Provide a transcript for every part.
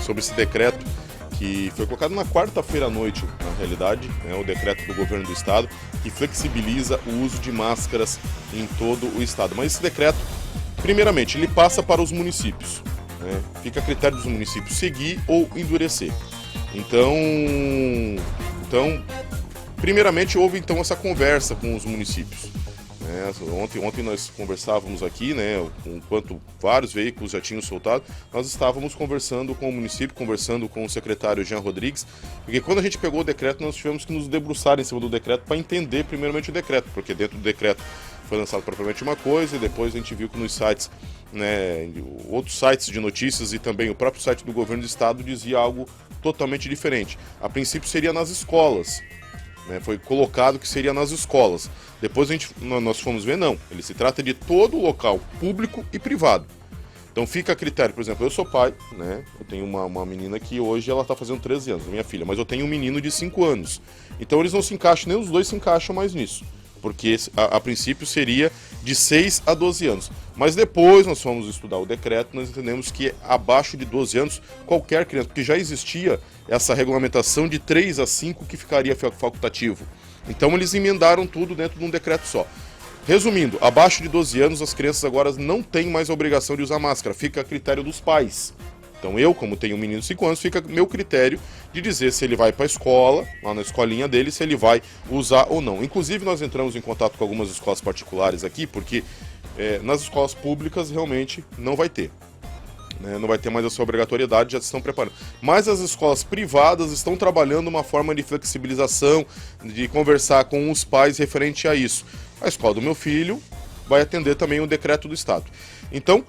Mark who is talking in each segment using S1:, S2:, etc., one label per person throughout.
S1: sobre esse decreto que foi colocado na quarta-feira à noite, na realidade, o decreto do governo do estado, que flexibiliza o uso de máscaras em todo o estado. Mas esse decreto, primeiramente, ele passa para os municípios, fica a critério dos municípios seguir ou endurecer. Então, primeiramente, houve então essa conversa com os municípios. Ontem nós conversávamos aqui, enquanto vários veículos já tinham soltado, nós estávamos conversando com o município, conversando com o secretário Jean Rodrigues, porque quando a gente pegou o decreto, nós tivemos que nos debruçar em cima do decreto para entender primeiramente o decreto, porque dentro do decreto foi lançado propriamente uma coisa, e depois a gente viu que nos sites, outros sites de notícias e também o próprio site do governo do estado dizia algo totalmente diferente. A princípio seria nas escolas. Foi colocado que seria nas escolas. Depois nós fomos ver, não. Ele se trata de todo o local, público e privado. Então fica a critério, por exemplo, eu sou pai, eu tenho uma menina que hoje ela está fazendo 13 anos, minha filha, mas eu tenho um menino de 5 anos. Então eles não se encaixam, nem os dois se encaixam mais nisso. Porque a princípio seria de 6 a 12 anos. Mas depois nós fomos estudar o decreto, nós entendemos que abaixo de 12 anos, qualquer criança, porque já existia essa regulamentação de 3 a 5 que ficaria facultativo. Então eles emendaram tudo dentro de um decreto só. Resumindo, abaixo de 12 anos as crianças agora não têm mais a obrigação de usar máscara, fica a critério dos pais. Então eu, como tenho um menino de 5 anos, fica meu critério de dizer se ele vai para a escola, lá na escolinha dele, se ele vai usar ou não. Inclusive nós entramos em contato com algumas escolas particulares aqui, porque nas escolas públicas realmente não vai ter. Não vai ter mais essa obrigatoriedade, já estão preparando. Mas as escolas privadas estão trabalhando uma forma de flexibilização, de conversar com os pais referente a isso. A escola do meu filho vai atender também o decreto do estado. Então,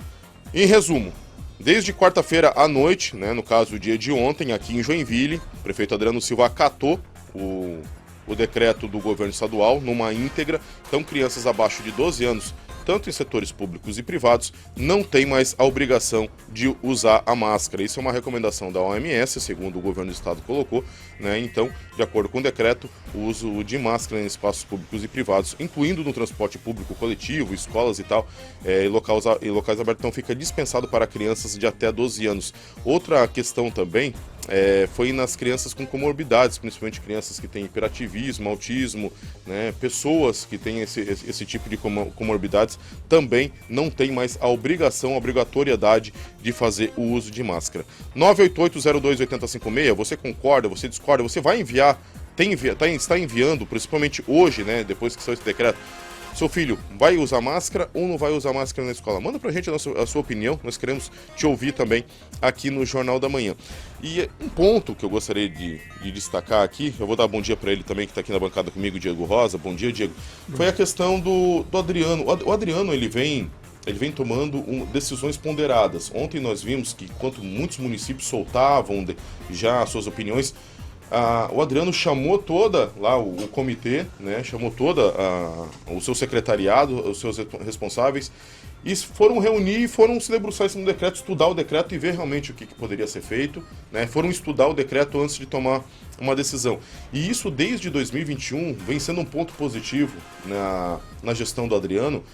S1: em resumo, desde quarta-feira à noite, no caso o dia de ontem, aqui em Joinville, o prefeito Adriano Silva acatou o decreto do governo estadual numa íntegra. Então crianças abaixo de 12 anos, tanto em setores públicos e privados, não tem mais a obrigação de usar a máscara. Isso é uma recomendação da OMS, segundo o governo do estado colocou, Então, de acordo com o decreto, o uso de máscara em espaços públicos e privados, incluindo no transporte público coletivo, escolas e tal, e locais abertos, então fica dispensado para crianças de até 12 anos. Outra questão também foi nas crianças com comorbidades, principalmente crianças que têm hiperativismo, autismo, pessoas que têm esse tipo de comorbidades, também não tem mais a obrigatoriedade de fazer o uso de máscara. 988-02-8056, você concorda, você discorda, você vai enviar, está enviando, principalmente hoje, depois que saiu esse decreto, seu filho vai usar máscara ou não vai usar máscara na escola? Manda pra gente a sua opinião, nós queremos te ouvir também aqui no Jornal da Manhã. E um ponto que eu gostaria de destacar aqui, eu vou dar bom dia para ele também, que está aqui na bancada comigo, Diego Rosa. Bom dia, Diego. Foi a questão do Adriano. O Adriano, ele vem tomando decisões ponderadas. Ontem nós vimos que, enquanto muitos municípios soltavam já as suas opiniões, o Adriano chamou toda lá o comitê, chamou toda o seu secretariado, os seus responsáveis, e foram reunir e foram se debruçar no decreto, estudar o decreto e ver realmente o que poderia ser feito, Foram estudar o decreto antes de tomar uma decisão. E isso desde 2021 vem sendo um ponto positivo na gestão do Adriano,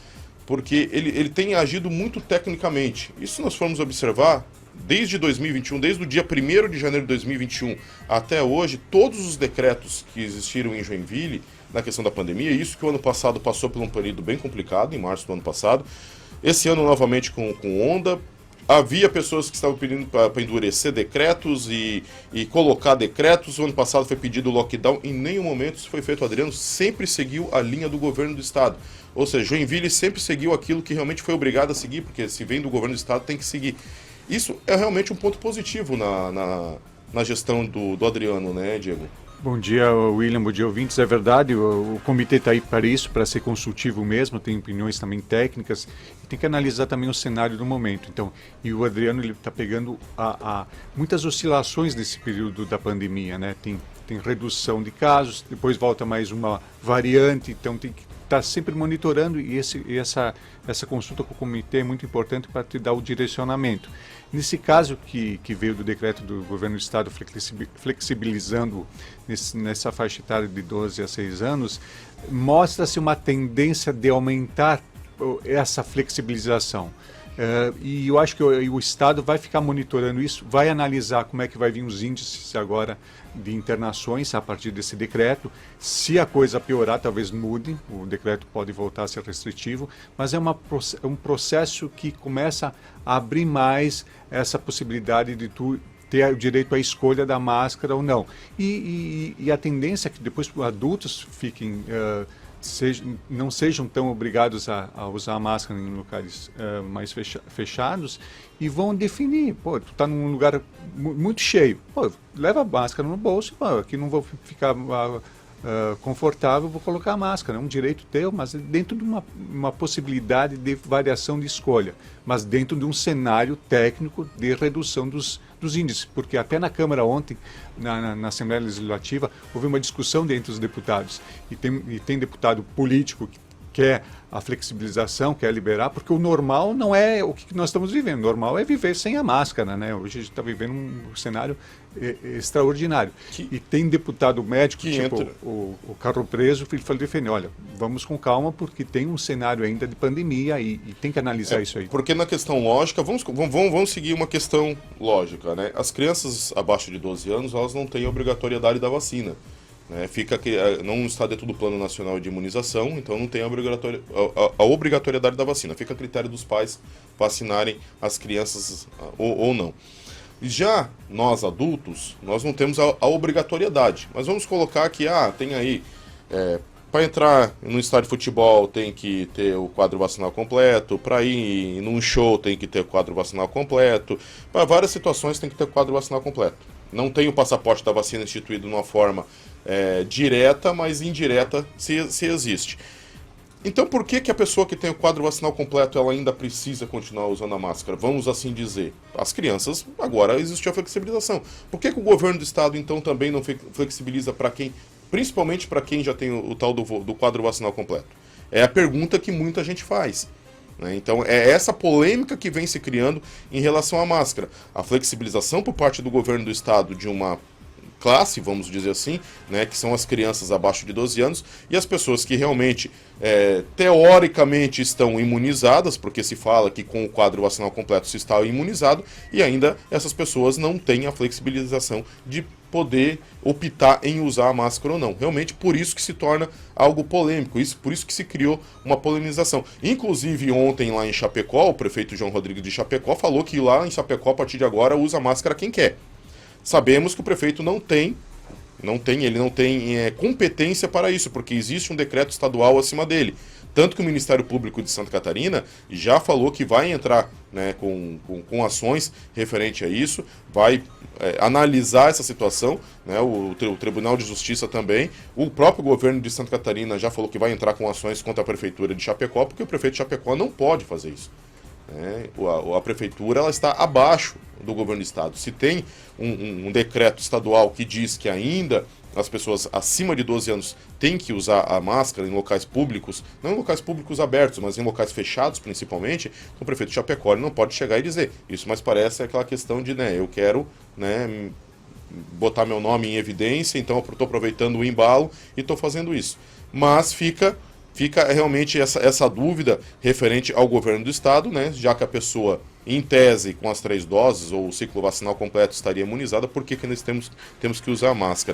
S1: porque ele tem agido muito tecnicamente. E se nós formos observar, desde 2021, desde o dia 1º de janeiro de 2021 até hoje, todos os decretos que existiram em Joinville na questão da pandemia, isso que o ano passado passou por um período bem complicado, em março do ano passado, esse ano novamente com onda, havia pessoas que estavam pedindo para endurecer decretos e colocar decretos. O ano passado foi pedido lockdown, em nenhum momento isso foi feito. O Adriano sempre seguiu a linha do governo do estado. Ou seja, Joinville sempre seguiu aquilo que realmente foi obrigado a seguir, porque se vem do governo do estado tem que seguir. Isso é realmente um ponto positivo na gestão do Adriano, Diego?
S2: Bom dia, William, bom dia, ouvintes. É verdade, o comitê está aí para isso, para ser consultivo mesmo, tem opiniões também técnicas, e tem que analisar também o cenário do momento. Então, e o Adriano está pegando muitas oscilações nesse período da pandemia, Tem redução de casos, depois volta mais uma variante, então tem que estar sempre monitorando, e essa consulta com o comitê é muito importante para te dar o direcionamento. Nesse caso que veio do decreto do governo do estado flexibilizando nessa faixa etária de 12 a 6 anos, mostra-se uma tendência de aumentar essa flexibilização. E eu acho que o Estado vai ficar monitorando isso, vai analisar como é que vai vir os índices agora de internações a partir desse decreto. Se a coisa piorar, talvez mude, o decreto pode voltar a ser restritivo, mas é um processo que começa a abrir mais essa possibilidade de tu ter o direito à escolha da máscara ou não. E a tendência é que depois adultos fiquem... não sejam tão obrigados a usar a máscara em locais mais fechados e vão definir, pô, tu está num lugar muito cheio, pô, leva a máscara no bolso, pô, aqui não vou ficar confortável, vou colocar a máscara, é um direito teu, mas dentro de uma possibilidade de variação de escolha, mas dentro de um cenário técnico de redução dos índices, porque até na Câmara ontem, na Assembleia Legislativa, houve uma discussão entre os deputados, e tem deputado político que quer a flexibilização, quer liberar, porque o normal não é o que nós estamos vivendo, o normal é viver sem a máscara, né? Hoje a gente está vivendo um cenário extraordinário. E tem deputado médico, tipo o Carro Preso, ele falou defender, olha, vamos com calma, porque tem um cenário ainda de pandemia e tem que analisar isso aí.
S1: Porque na questão lógica, vamos seguir uma questão lógica, né? As crianças abaixo de 12 anos, elas não têm a obrigatoriedade da vacina. Não está dentro do Plano Nacional de Imunização, então não tem a obrigatoriedade da vacina. Fica a critério dos pais vacinarem as crianças ou não. Já nós adultos, nós não temos a obrigatoriedade, mas vamos colocar que tem aí, para entrar no estádio de futebol tem que ter o quadro vacinal completo, para ir num show tem que ter o quadro vacinal completo, para várias situações tem que ter o quadro vacinal completo. Não tem o passaporte da vacina instituído de uma forma direta, mas indireta se existe. Então por que a pessoa que tem o quadro vacinal completo ela ainda precisa continuar usando a máscara? Vamos assim dizer. As crianças, agora existe a flexibilização. Por que o governo do estado então também não flexibiliza para quem, principalmente para quem já tem o tal do quadro vacinal completo? É a pergunta que muita gente faz. Então é essa polêmica que vem se criando em relação à máscara. A flexibilização por parte do governo do estado de uma classe, vamos dizer assim, que são as crianças abaixo de 12 anos e as pessoas que realmente, teoricamente, estão imunizadas, porque se fala que com o quadro vacinal completo se está imunizado, e ainda essas pessoas não têm a flexibilização de poder optar em usar a máscara ou não. Realmente, por isso que se torna algo polêmico, por isso que se criou uma polemização. Inclusive, ontem lá em Chapecó, o prefeito João Rodrigues de Chapecó falou que lá em Chapecó, a partir de agora, usa máscara quem quer. Sabemos que o prefeito não tem competência para isso, porque existe um decreto estadual acima dele. Tanto que o Ministério Público de Santa Catarina já falou que vai entrar com ações referente a isso, vai analisar essa situação, o Tribunal de Justiça também. O próprio governo de Santa Catarina já falou que vai entrar com ações contra a Prefeitura de Chapecó, porque o prefeito de Chapecó não pode fazer isso. A prefeitura ela está abaixo do governo do estado. Se tem um decreto estadual que diz que ainda as pessoas acima de 12 anos têm que usar a máscara em locais públicos, não em locais públicos abertos, mas em locais fechados principalmente, então o prefeito de Chapecó não pode chegar e dizer isso, mas parece aquela questão de, eu quero botar meu nome em evidência, então eu estou aproveitando o embalo e estou fazendo isso. Mas fica realmente essa dúvida referente ao governo do estado, já que a pessoa, em tese, com as 3 doses ou o ciclo vacinal completo estaria imunizada, por que nós temos que usar a máscara?